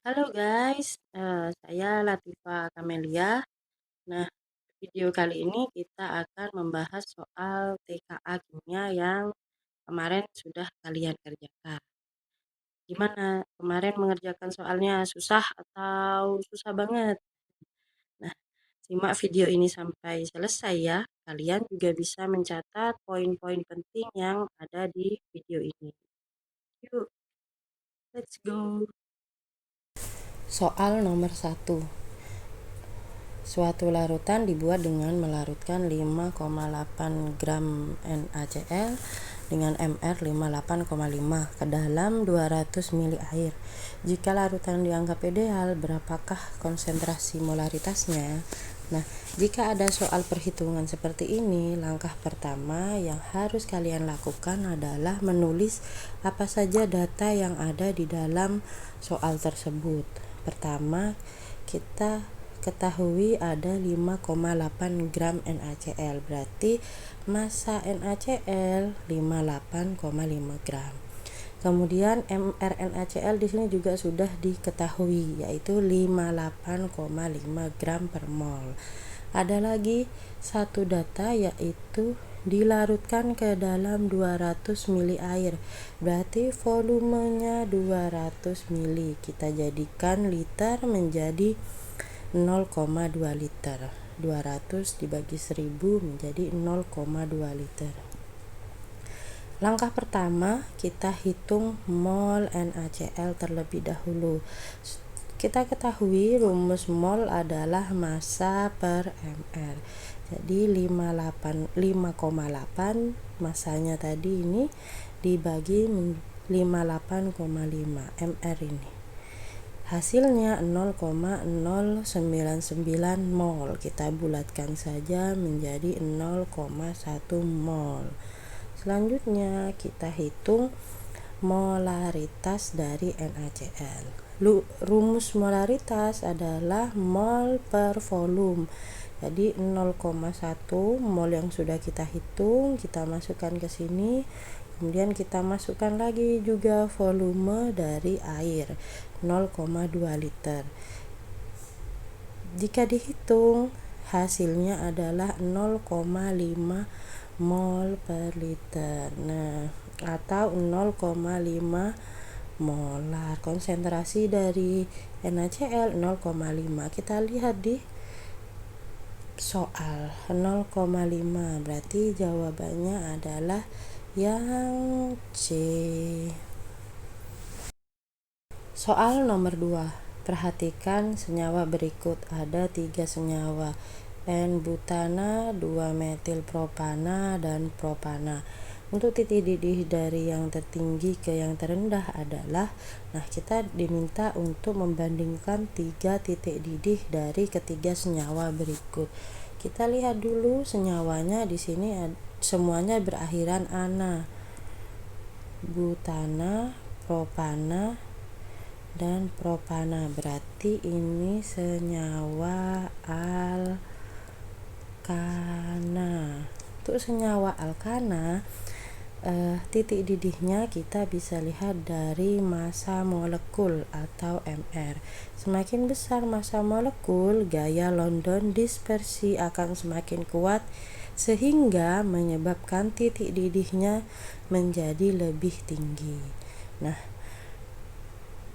Halo guys, saya Latifa Kamelia. Nah, video kali ini kita akan membahas soal TKA kimia yang kemarin sudah kalian kerjakan. Gimana? Kemarin mengerjakan soalnya susah atau susah banget? Nah, simak video ini sampai selesai ya. Kalian juga bisa mencatat poin-poin penting yang ada di video ini. Yuk, let's go. Soal nomor 1. Suatu larutan dibuat dengan melarutkan 5,8 gram NaCl dengan Mr 58,5 ke dalam 200 ml air. Jika larutan dianggap ideal, berapakah konsentrasi molaritasnya? Nah, jika ada soal perhitungan seperti ini, langkah pertama yang harus kalian lakukan adalah menulis apa saja data yang ada di dalam soal tersebut. Pertama, kita ketahui ada 5,8 gram NaCl, berarti massa NaCl 58,5 gram. Kemudian Mr NaCl di sini juga sudah diketahui, yaitu 58,5 gram per mol. Ada lagi satu data, yaitu dilarutkan ke dalam 200 ml air, berarti volumenya 200 ml. Kita jadikan liter menjadi 0,2 liter. 200 dibagi 1000 menjadi 0,2 liter. Langkah pertama, kita hitung mol NaCl terlebih dahulu. Kita ketahui rumus mol adalah massa per Mr. Jadi 5,8 massanya tadi ini dibagi 58,5 Mr ini. Hasilnya 0,099 mol. Kita bulatkan saja menjadi 0,1 mol. Selanjutnya kita hitung molaritas dari NaCl. Rumus molaritas adalah mol per volume. Jadi 0,1 mol yang sudah kita hitung, kita masukkan ke sini. Kemudian kita masukkan lagi juga volume dari air 0,2 liter. Jika dihitung, hasilnya adalah 0,5 mol per liter. Nah, atau 0,5 molar. Konsentrasi dari NaCl 0,5. Kita lihat di soal 0,5, berarti jawabannya adalah yang C. Soal nomor 2. Perhatikan senyawa berikut. Ada 3 senyawa, N-butana, 2-metilpropana, dan propana. Untuk titik didih dari yang tertinggi ke yang terendah adalah, kita diminta untuk membandingkan 3 titik didih dari ketiga senyawa berikut. Kita lihat dulu senyawanya di sini semuanya berakhiran ana. Butana, propana, dan propana, berarti ini senyawa alkana. Untuk senyawa alkana, titik didihnya kita bisa lihat dari massa molekul atau Mr. Semakin besar massa molekul, gaya London dispersi akan semakin kuat sehingga menyebabkan titik didihnya menjadi lebih tinggi. Nah,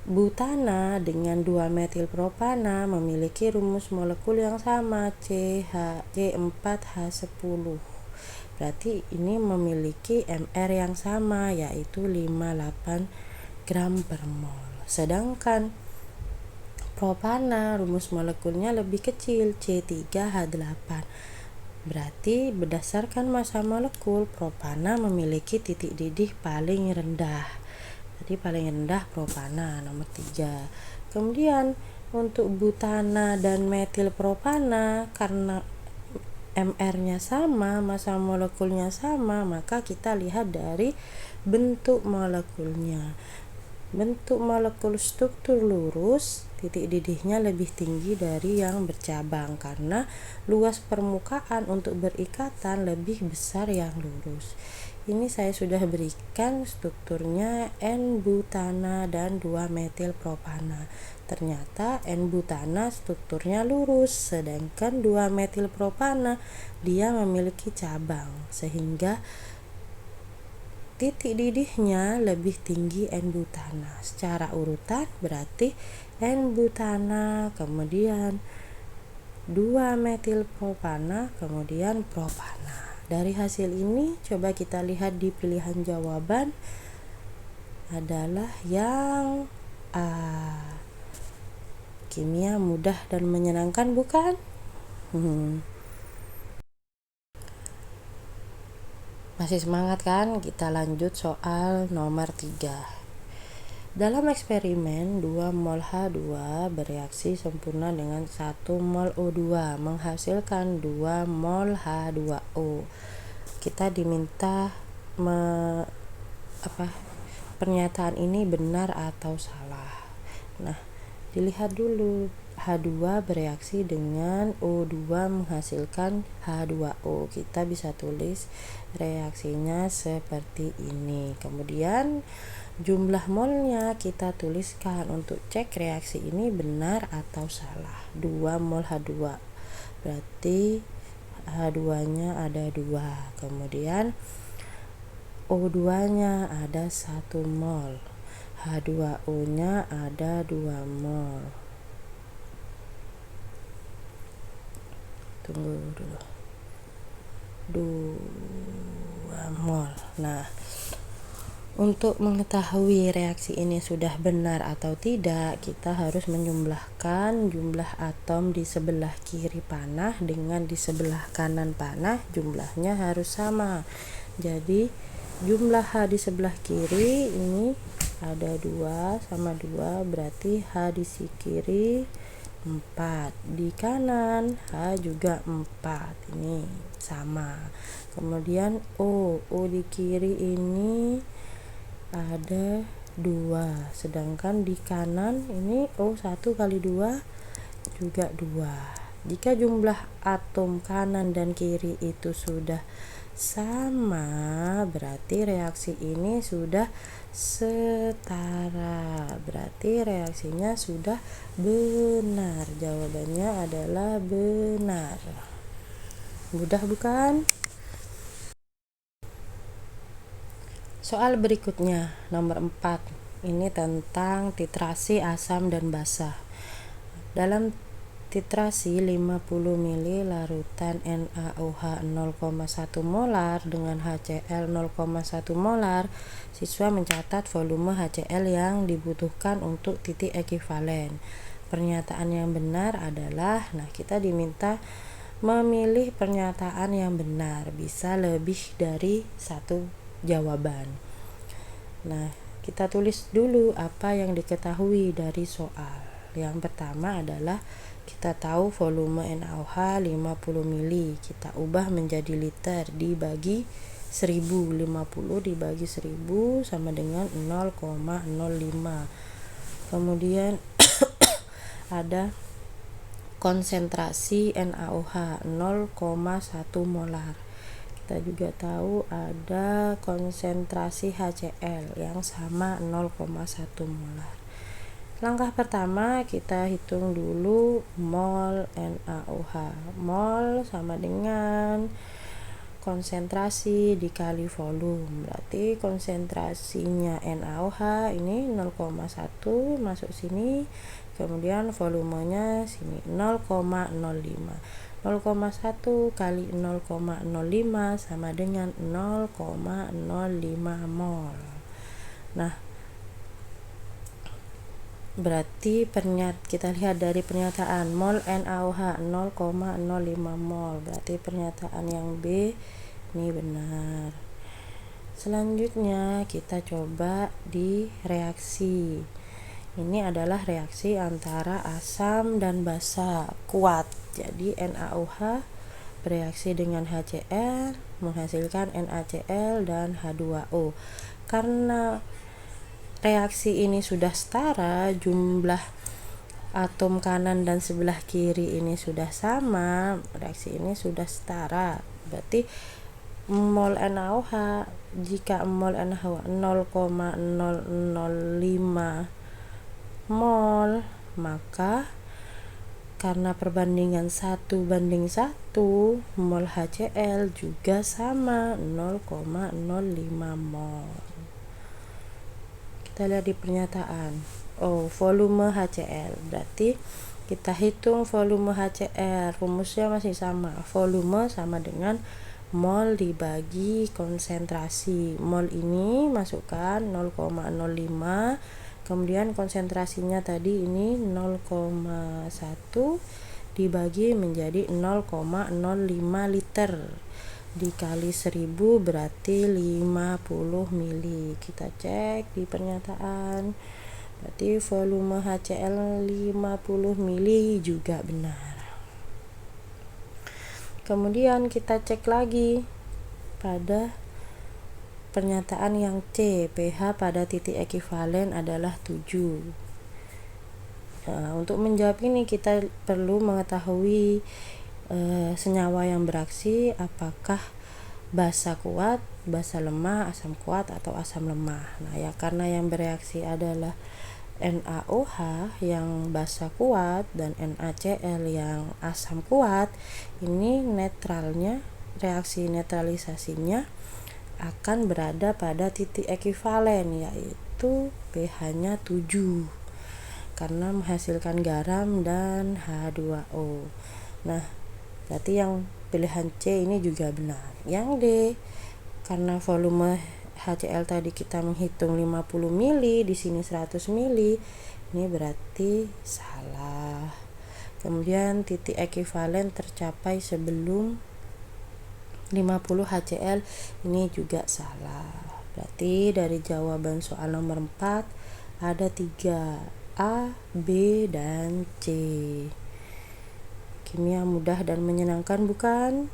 butana dengan 2-metilpropana memiliki rumus molekul yang sama, C4H10. Berarti ini memiliki Mr yang sama, yaitu 58 gram per mol. Sedangkan propana rumus molekulnya lebih kecil, C3H8. Berarti berdasarkan massa molekul, propana memiliki titik didih paling rendah. Jadi paling rendah propana nomor 3. Kemudian untuk butana dan metilpropana, karena Mr-nya sama, massa molekulnya sama, maka kita lihat dari bentuk molekulnya. Bentuk molekul struktur lurus, titik didihnya lebih tinggi dari yang bercabang karena luas permukaan untuk berikatan lebih besar yang lurus. Ini saya sudah berikan strukturnya N-butana dan 2-metilpropana. Ternyata N-butana strukturnya lurus, sedangkan 2-metilpropana dia memiliki cabang, sehingga titik didihnya lebih tinggi N-butana. Secara urutan berarti N-butana, kemudian 2-metilpropana, kemudian propana. Dari hasil ini coba kita lihat di pilihan jawaban adalah yang A. Kimia mudah dan menyenangkan, bukan? Masih semangat kan? Kita lanjut soal nomor 3. Dalam eksperimen, 2 mol H2 bereaksi sempurna dengan 1 mol O2 menghasilkan 2 mol H2O. Kita diminta pernyataan ini benar atau salah. Nah, dilihat dulu. H2 bereaksi dengan O2 menghasilkan H2O. Kita bisa tulis reaksinya seperti ini. Kemudian jumlah molnya kita tuliskan untuk cek reaksi ini benar atau salah. 2 mol H2 berarti H2-nya ada 2. Kemudian O2-nya ada 1 mol. H2O-nya ada 2 mol. Tunggu dulu. 2 mol. Nah, untuk mengetahui reaksi ini sudah benar atau tidak, kita harus menjumlahkan jumlah atom di sebelah kiri panah dengan di sebelah kanan panah, jumlahnya harus sama. Jadi jumlah H di sebelah kiri ini ada 2 sama 2, berarti H di sisi kiri 4. Di kanan H juga 4. Ini sama. Kemudian O di kiri ini ada 2, sedangkan di kanan ini O1 kali 2 juga 2. Jika jumlah atom kanan dan kiri itu sudah sama, berarti reaksi ini sudah setara, berarti reaksinya sudah benar. Jawabannya adalah benar. Mudah bukan? Soal berikutnya, nomor 4. Ini tentang titrasi asam dan basa. Dalam titrasi 50 ml larutan NaOH 0,1 molar dengan HCl 0,1 molar, siswa mencatat volume HCl yang dibutuhkan untuk titik ekivalen. Pernyataan yang benar adalah, kita diminta memilih pernyataan yang benar, bisa lebih dari satu jawaban. Kita tulis dulu apa yang diketahui dari soal. Yang pertama adalah kita tahu volume NaOH 50 ml, kita ubah menjadi liter dibagi 1000, 50 dibagi 1000 sama dengan 0,05. Kemudian ada konsentrasi NaOH 0,1 molar. Kita juga tahu ada konsentrasi HCl yang sama 0,1 molar. Langkah pertama kita hitung dulu mol NaOH. Mol sama dengan konsentrasi dikali volume. Berarti konsentrasinya NaOH ini 0,1 masuk sini. Kemudian volumenya sini 0,05. 0,1 kali 0,05 sama dengan 0,05 mol. Berarti kita lihat dari pernyataan mol NaOH 0,05 mol. Berarti pernyataan yang B ini benar. Selanjutnya kita coba di reaksi. Ini adalah reaksi antara asam dan basa kuat. Jadi NaOH bereaksi dengan HCl menghasilkan NaCl dan H2O. Karena reaksi ini sudah setara, jumlah atom kanan dan sebelah kiri ini sudah sama, reaksi ini sudah setara. Berarti mol NaOH. Jika mol NaOH 0,005 mol, maka karena perbandingan 1:1, mol HCl juga sama 0,05 mol. Kita lihat di pernyataan. Volume HCl. Berarti kita hitung volume HCl. Rumusnya masih sama. Volume sama dengan mol dibagi konsentrasi. Mol ini masukkan 0,05, kemudian konsentrasinya tadi ini 0,1 dibagi menjadi 0,05 liter dikali 1000 berarti 50 mili. Kita cek di pernyataan, berarti volume HCl 50 mili juga benar. Kemudian kita cek lagi pada pernyataan yang C, pH pada titik ekivalen adalah 7. Untuk menjawab ini kita perlu mengetahui senyawa yang beraksi, apakah basa kuat, basa lemah, asam kuat, atau asam lemah. Nah ya, karena yang bereaksi adalah NaOH yang basa kuat dan NaCl yang asam kuat, ini netralnya, reaksi netralisasinya akan berada pada titik ekivalen, yaitu pH-nya 7 karena menghasilkan garam dan H2O. Nah, berarti yang pilihan C ini juga benar. Yang D, karena volume HCl tadi kita menghitung 50 mili, di sini 100 mili, ini berarti salah. Kemudian titik ekivalen tercapai sebelum 50 HCl, ini juga salah. Berarti dari jawaban soal nomor 4 ada 3, A, B, dan C. Kimia mudah dan menyenangkan, bukan?